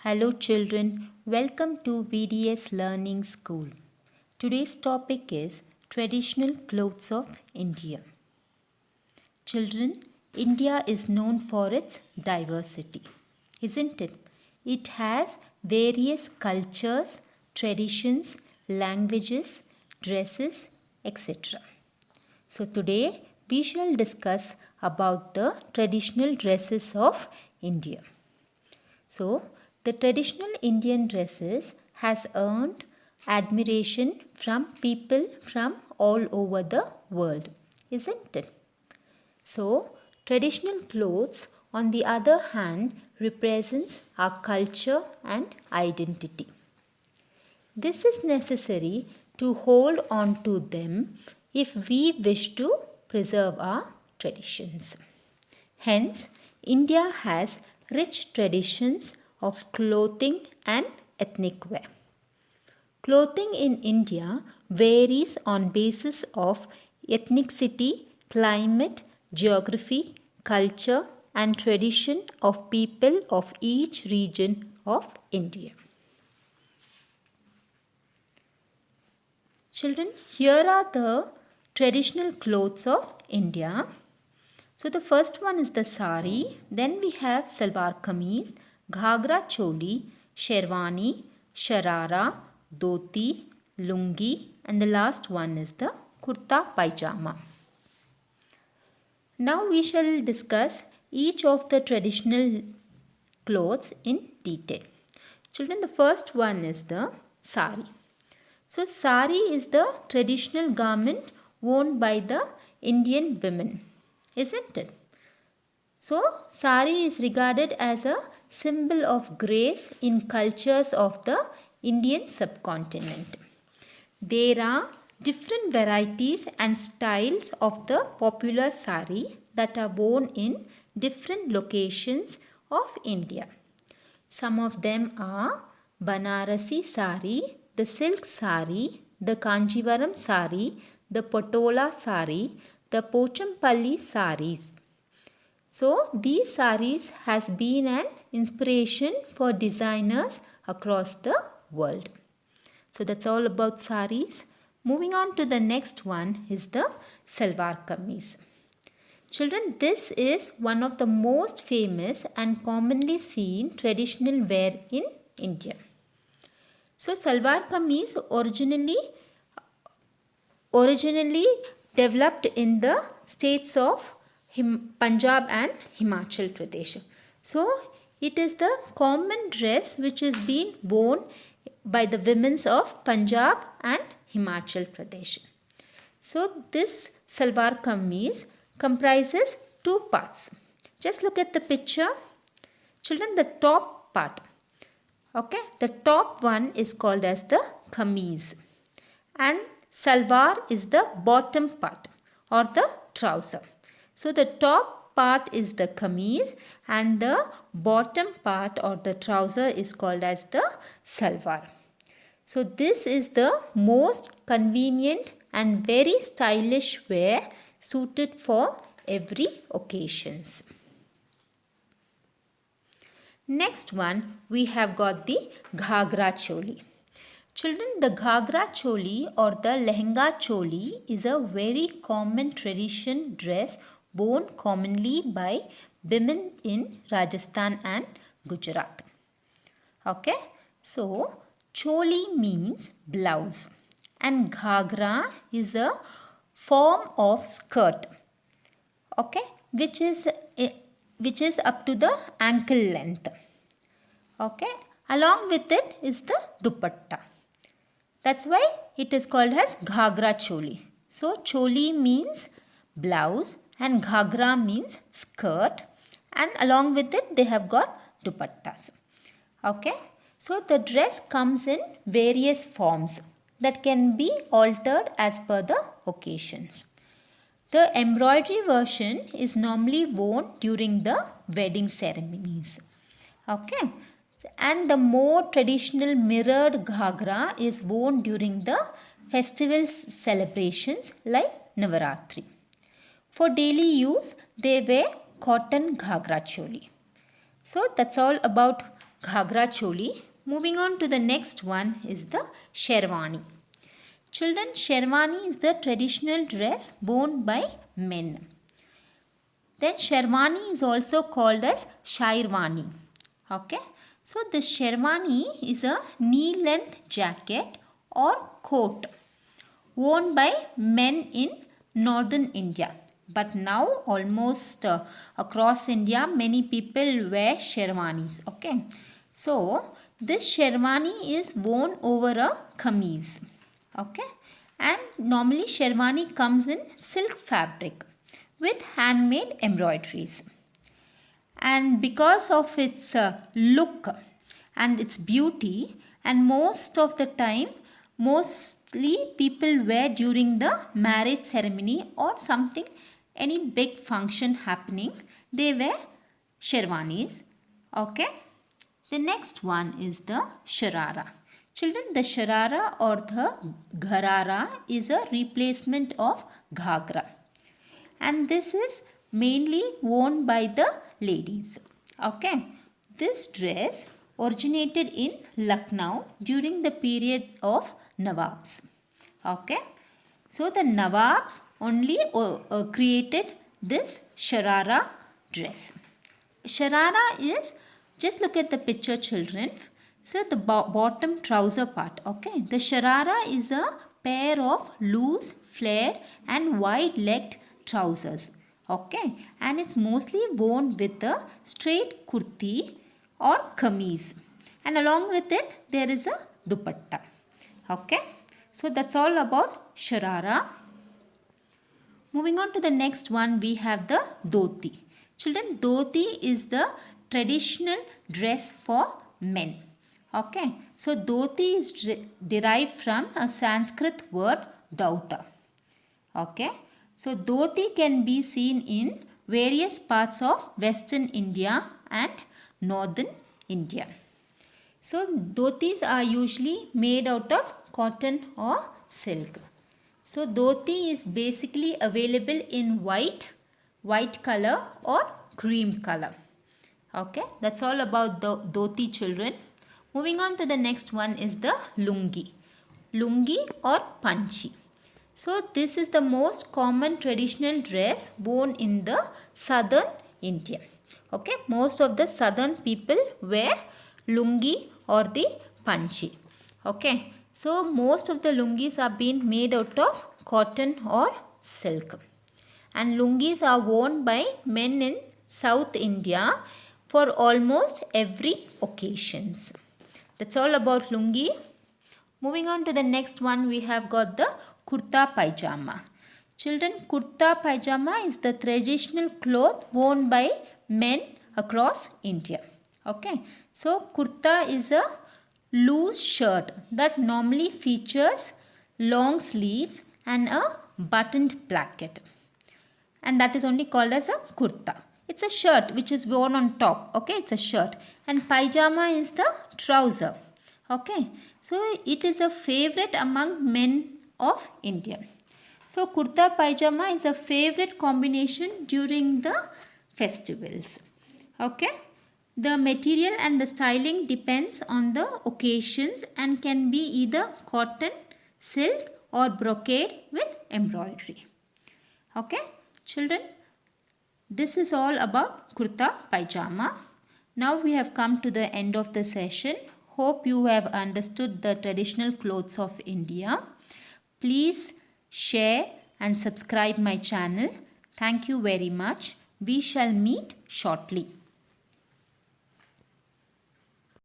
Hello children, welcome to VDS Learning School. Today's topic is traditional clothes of India. Children, India is known for its diversity, isn't it? It has various cultures, traditions, languages, dresses, etc. So today we shall discuss about the traditional dresses of India. So, the traditional Indian dresses has earned admiration from people from all over the world, isn't it? So, traditional clothes on the other hand represents our culture and identity. This is necessary to hold on to them if we wish to preserve our traditions. Hence, India has rich traditions of clothing and ethnic wear. Clothing in India varies on basis of ethnicity, climate, geography, culture and tradition of people of each region of India. Children, here are the traditional clothes of India. So the first one is the sari, then we have salwar kameez, ghagra choli, sherwani, sharara, dhoti, lungi and the last one is the kurta pajama. Now we shall discuss each of the traditional clothes in detail. Children, the first one is the sari. So sari is the traditional garment worn by the Indian women, isn't it? So, sari is regarded as a symbol of grace in cultures of the Indian subcontinent. There are different varieties and styles of the popular sari that are worn in different locations of India. Some of them are Banarasi sari, the silk sari, the Kanjivaram sari, the Patola sari, the Pochampalli saris. So these saris has been an inspiration for designers across the world. So that's all about saris. Moving on to the next one is the salwar kameez. Children, this is one of the most famous and commonly seen traditional wear in India. So salwar kameez originally developed in the states of Punjab and Himachal Pradesh. So it is the common dress which is being worn by the women of Punjab and Himachal Pradesh. So this salwar kameez comprises two parts. Just look at the picture. Children, the top part. Okay, the top one is called as the kameez and salwar is the bottom part or the trouser. So the top part is the kameez and the bottom part or the trouser is called as the salwar. So this is the most convenient and very stylish wear suited for every occasions. Next one we have got the ghagra choli. Children, the ghagra choli or the lehenga choli is a very common tradition dress worn commonly by women in Rajasthan and Gujarat. Okay, so choli means blouse and ghagra is a form of skirt. Okay, which is up to the ankle length. Okay, along with it is the dupatta. That's why it is called as ghagra choli. So choli means blouse and ghagra means skirt and along with it they have got dupattas. Okay, so the dress comes in various forms that can be altered as per the occasion. The embroidery version is normally worn during the wedding ceremonies. Okay. And the more traditional mirrored ghagra is worn during the festival celebrations like Navaratri. For daily use, they wear cotton ghagra choli. So that's all about Ghagra choli. Moving on to the next one is the sherwani. Children, sherwani is the traditional dress worn by men. Then sherwani is also called as shairwani. Okay. So the sherwani is a knee-length jacket or coat worn by men in northern India. But now almost across India many people wear sherwanis. Okay. So this sherwani is worn over a kameez. Okay. And normally sherwani comes in silk fabric with handmade embroideries. And because of its look and its beauty, and most of the time mostly people wear during the marriage ceremony or something, any big function happening, they wear sherwanis. Okay. The next one is the sharara. Children, the sharara or the gharara is a replacement of ghagra, and this is mainly worn by the ladies. Okay. This dress originated in Lucknow during the period of Nawabs. Okay. So the Nawabs only created this sharara dress. Sharara is, just look at the picture children. So the bottom trouser part. Okay. The sharara is a pair of loose, flared and wide-legged trousers. Okay. And it's mostly worn with a straight kurti or kameez. And along with it there is a dupatta. Okay. So that's all about sharara. Moving on to the next one, we have the dhoti. Children, dhoti is the traditional dress for men. Okay. So dhoti is derived from a Sanskrit word dhauta. Okay. So dhoti can be seen in various parts of Western India and Northern India. So dhotis are usually made out of cotton or silk. So dhoti is basically available in white color or cream color. Okay, that's all about the dhoti children. Moving on to the next one is the lungi. Lungi or panchi. So this is the most common traditional dress worn in the southern India. Okay, most of the southern people wear lungi or the panchi. Okay, so most of the lungis are being made out of cotton or silk. And lungis are worn by men in South India for almost every occasions. That's all about lungi. Moving on to the next one, we have got the kurta pajama. Children, kurta pajama is the traditional cloth worn by men across India. Okay. So kurta is a loose shirt that normally features long sleeves and a buttoned placket. And that is only called as a kurta. It's a shirt which is worn on top. Okay, it's a shirt. And pajama is the trouser. Okay, so it is a favorite among men of India. So kurta pajama is a favorite combination during the festivals. Okay, the material and the styling depends on the occasions and can be either cotton, silk or brocade with embroidery. Okay, children, this is all about kurta pajama. Now we have come to the end of the session. Hope you have understood the traditional clothes of India. Please share and subscribe my channel. Thank you very much. We shall meet shortly.